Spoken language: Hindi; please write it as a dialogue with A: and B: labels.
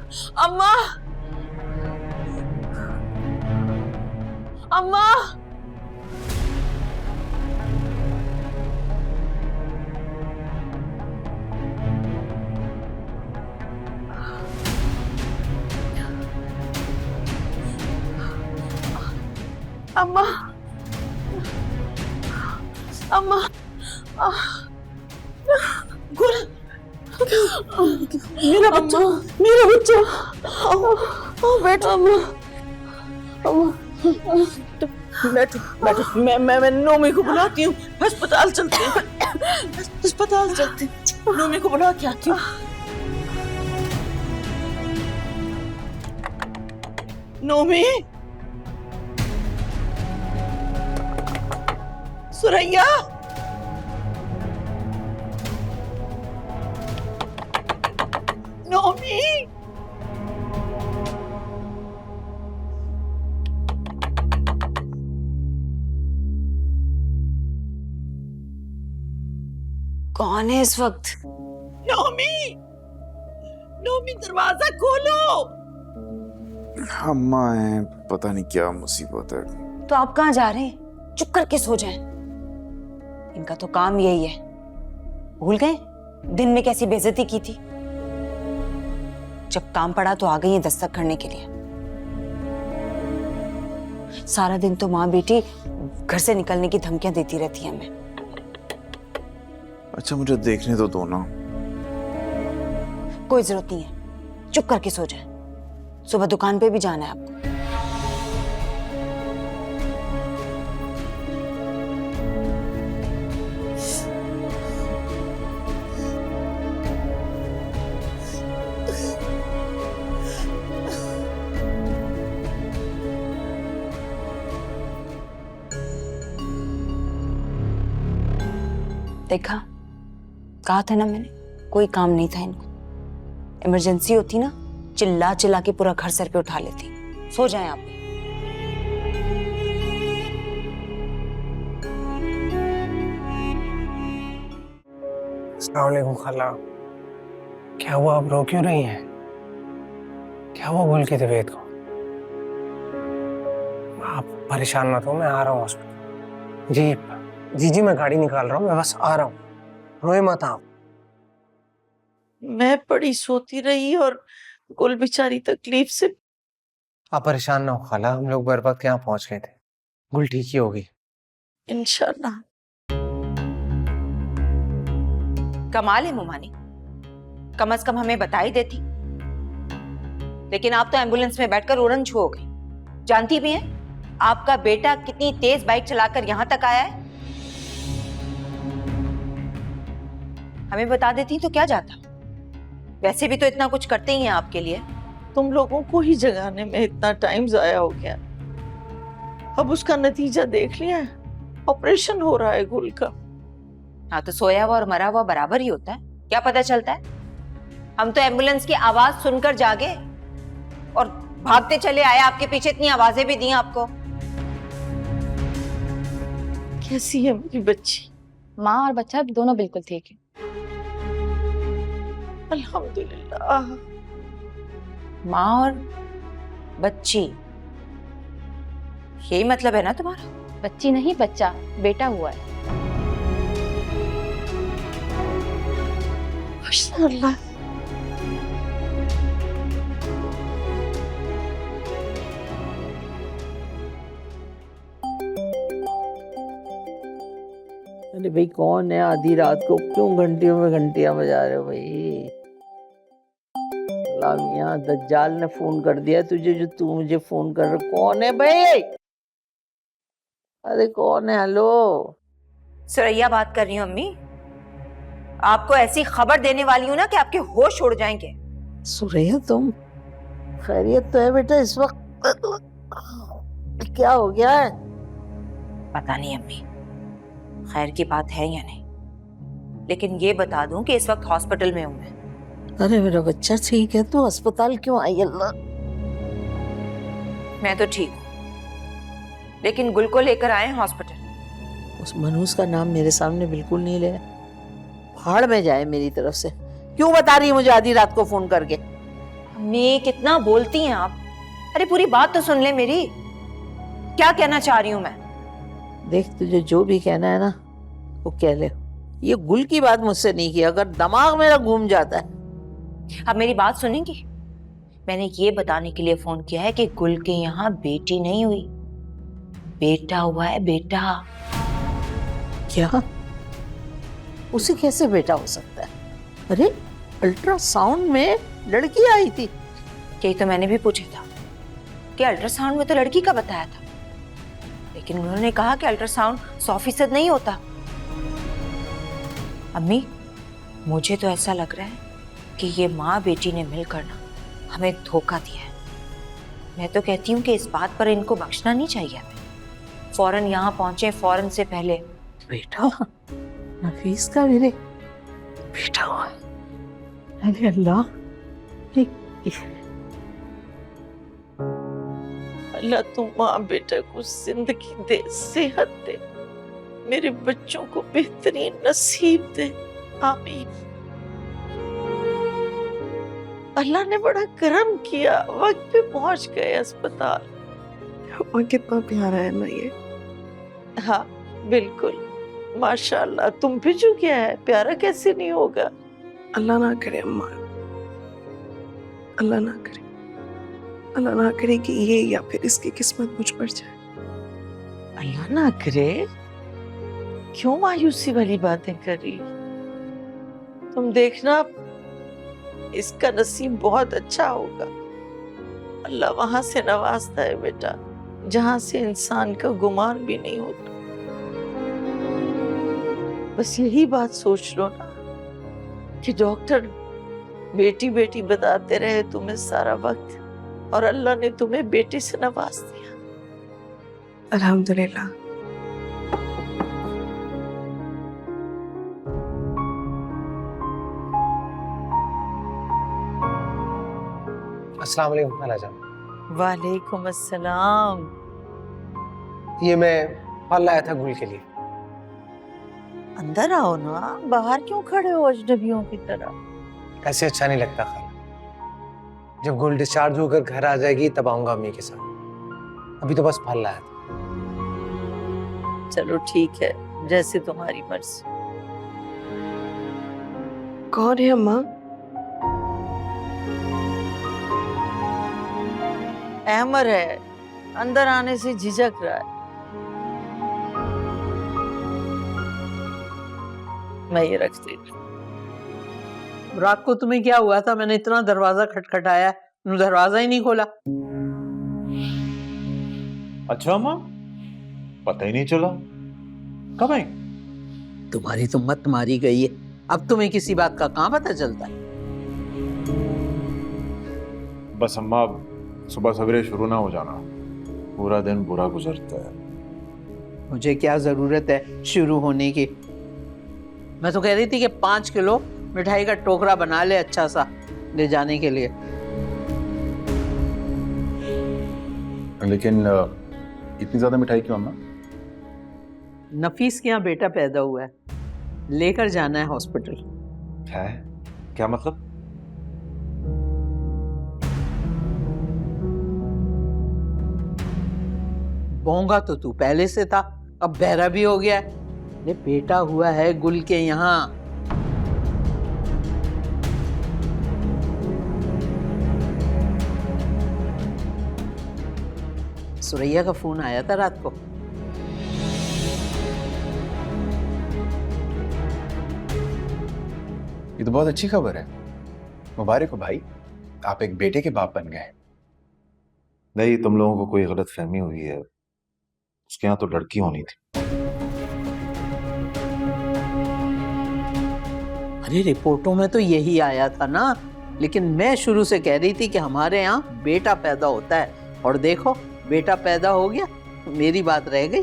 A: अम्मा, अम्मा, अम्मा, अम्मा, गुल, मेरा बच्चा, मेरा बच्चा, बैठो अम्मा, अम्मा, बैठो बैठो, मैं नोमी को बुलाती हूँ, अस्पताल चलते हैं, अस्पताल चलते हैं, नोमी को बुला के आती हूँ। नोमी, सुरैया, नोमी,
B: कौन है इस वक्त?
A: नोमी, नोमी दरवाजा खोलो।
C: अम्मा है, पता नहीं क्या मुसीबत है।
B: तो आप कहाँ जा रहे हैं? चुप करके सो जाएं। इनका तो काम यही है। भूल गए दिन में कैसी बेइज्जती की थी? जब काम पड़ा तो आ गई है दस्तक करने के लिए। सारा दिन तो माँ बेटी घर से निकलने की धमकियां देती रहती है हमें।
C: अच्छा मुझे देखने तो दो ना।
B: कोई जरूरत नहीं है, चुप करके सो जाए। सुबह दुकान पे भी जाना है आपको। देखा, कहा था ना मैंने, कोई काम नहीं था इनको। इमरजेंसी होती ना, चिल्ला चिल्ला के पूरा घर सर पे उठा लेती। सो जाएं आप।
D: अस्सलाम वालेकुम खाला। क्या हुआ, आप रो क्यों रही हैं? क्या हुआ गुल की तबीयत को? आप परेशान मत हो, मैं आ रहा हूँ हॉस्पिटल। जी जी जी, मैं गाड़ी निकाल रहा हूँ, मैं बस आ रहा हूँ, रोए मत आप।
A: मैं बड़ी सोती रही और गुल बेचारी तकलीफ से।
D: आप परेशान ना हो खाला, हम लोग बर वक्त यहाँ पहुंच गए थे। गुल ठीक ही होगी
A: इंशाल्लाह।
B: कमाल है मुमानी, कम से कम हमें बता ही देती। लेकिन आप तो एम्बुलेंस में बैठकर उड़न छू हो गई। जानती भी हैं आपका बेटा कितनी तेज बाइक चलाकर यहां तक आया है। हमें बता देती तो क्या जाता। वैसे भी तो इतना कुछ करते ही हैं आपके लिए।
A: तुम लोगों को ही जगाने में इतना टाइम जाया हो गया। अब उसका नतीजा देख लिया है, ऑपरेशन हो रहा है गुल का।
B: हाँ तो सोया हुआ और मरा हुआ बराबर ही होता है, क्या पता चलता है। हम तो एम्बुलेंस की आवाज सुनकर जागे और भागते चले आए, आपके पीछे इतनी आवाजें भी दी आपको।
A: कैसी है मेरी बच्ची?
E: माँ और बच्चा दोनों बिल्कुल ठीक है।
A: अल्हम्दुलिल्लाह।
B: माँ और बच्ची, यही मतलब है ना तुम्हारा?
E: बच्ची नहीं, बच्चा, बेटा हुआ है।
A: माशाअल्लाह।
F: अरे भाई कौन है आधी रात को, क्यों घंटियों में घंटियां बजा रहे हो भाई? लामिया, दज्जाल ने फोन कर दिया तुझे, जो तू मुझे फोन कर रहा? कौन है भाई? अरे कौन है? हेलो,
B: सुरैया बात कर रही हूँ अम्मी। आपको ऐसी खबर देने वाली हूँ ना कि आपके होश उड़ जाएंगे।
F: सुरैया तुम खैरियत तो है बेटा इस वक्त? क्या हो गया है?
B: पता नहीं अम्मी, खैर की बात है या नहीं, लेकिन ये बता दूं कि इस वक्त हॉस्पिटल में हूं मैं।
F: अरे मेरा बच्चा ठीक है, तू अस्पताल क्यों आई? अल्लाह,
B: मैं तो ठीक हूँ, लेकिन गुल को लेकर आए हैं हॉस्पिटल।
F: उस मनहूस का नाम मेरे सामने बिल्कुल नहीं ले। भाड़ में जाए मेरी तरफ से। क्यों बता रही है मुझे आधी रात को फोन करके?
B: अम्मी कितना बोलती हैं आप? अरे पूरी बात तो सुन ले मेरी। क्या कहना चाह रही हूँ मैं?
F: देख, तुझे जो भी कहना है ना वो कह ले। ये गुल की बात मुझसे नहीं की, अगर दिमाग मेरा घूम जाता है।
B: अब मेरी बात सुनेंगी? मैंने ये बताने के लिए फोन किया है कि गुल के यहाँ बेटी नहीं हुई, बेटा हुआ है, बेटा।
F: क्या? उसे कैसे बेटा हो सकता है? अरे अल्ट्रासाउंड में लड़की आई थी।
B: यही तो मैंने भी पूछा था कि अल्ट्रासाउंड में तो लड़की का बताया था, लेकिन उन्होंने कहा कि अल्ट्रासाउंड 100% नहीं होता। अम्मी, मुझे तो ऐसा लग रहा है कि ये माँ बेटी ने मिलकर ना हमें धोखा दिया है। मैं तो कहती हूँ कि इस बात पर इनको बख्शना नहीं चाहिए हमें। फौरन यहाँ पहुंचे, फौरन से पहले।
F: बेटा, नफीस का मेरे बेटा हुआ। अरे अल्लाह,
A: अल्लाह तुम माँ बेटा को जिंदगी दे, सेहत दे, मेरे बच्चों को बेहतरीन नसीब दे, आमीन। अल्लाह ने बड़ा करम किया, वक्त पे पहुंच गए अस्पताल।
G: और कितना प्यारा है ना ये।
A: हाँ बिल्कुल, माशाल्लाह। तुम भी जो क्या है, प्यारा कैसे नहीं होगा।
G: अल्लाह ना करे अम्मा, अल्लाह ना करे, अल्लाह ना करे कि ये या फिर इसकी किस्मत मुझ पर जाए।
A: अल्लाह ना करे। क्यों मायूसी वाली बातें कर रही? तुम देखना, इसका नसीब बहुत अच्छा होगा। अल्लाह वहां से नवाजता है बेटा, जहां से इंसान का गुमान भी नहीं होता। बस यही बात सोच लो ना कि डॉक्टर बेटी बेटी बताते रहे तुम्हें सारा वक्त, और अल्लाह ने तुम्हें बेटी से नवाज दिया।
G: अल्हम्दुलिल्लाह।
D: अस्सलाम वालेकुम खालाजान।
A: वालेकुम अस्सलाम।
D: ये मैं फल लाया था गुल के लिए।
A: अंदर आओ ना, बाहर क्यों खड़े हो अजनबियों की तरह?
D: ऐसे अच्छा नहीं लगता खाला। जब गुल डिस्चार्ज होकर घर आ जाएगी तब आऊंगा अम्मी के साथ। अभी तो बस फल लाया था।
A: चलो ठीक है, जैसे तुम्हारी मर्जी।
G: कौन है अम्मा?
A: अहमर है, अंदर आने से झिझक रहा है। मैं ये रखती हूँ।
F: रात को तुम्हें क्या हुआ था? मैंने इतना दरवाजा खटखटाया, तुम दरवाजा ही नहीं खोला।
C: अच्छा माँ, पता ही नहीं चला। कब आई?
F: तुम्हारी तो मत मारी गई है, अब तुम्हें किसी बात का कहाँ पता चलता है?
C: बस अम्मा, सुबह सवेरे शुरू ना हो जाना, पूरा दिन बुरा गुजरता है।
F: मुझे क्या जरूरत है शुरू होने की? मैं तो कह रही थी कि 5 किलो मिठाई का टोकरा बना ले, अच्छा सा ले जाने के लिए।
C: लेकिन इतनी ज्यादा मिठाई क्यों अम्मा?
F: नफीस के यहाँ बेटा पैदा हुआ है, लेकर जाना है हॉस्पिटल।
C: है? क्या मतलब?
F: बोंगा तो तू पहले से था, अब बहरा भी हो गया है। ये बेटा हुआ है गुल के यहाँ। सुरैया का फोन आया था रात को।
C: ये तो बहुत अच्छी खबर है, मुबारक हो भाई, आप एक बेटे के बाप बन गए। नहीं, तुम लोगों को कोई गलत फहमी हुई है, उसके यहाँ तो लड़की होनी थी।
F: अरे रिपोर्टों में तो यही आया था ना, लेकिन मैं शुरू से कह रही थी कि हमारे यहाँ बेटा पैदा होता है, और देखो बेटा पैदा हो गया, मेरी बात रह गई।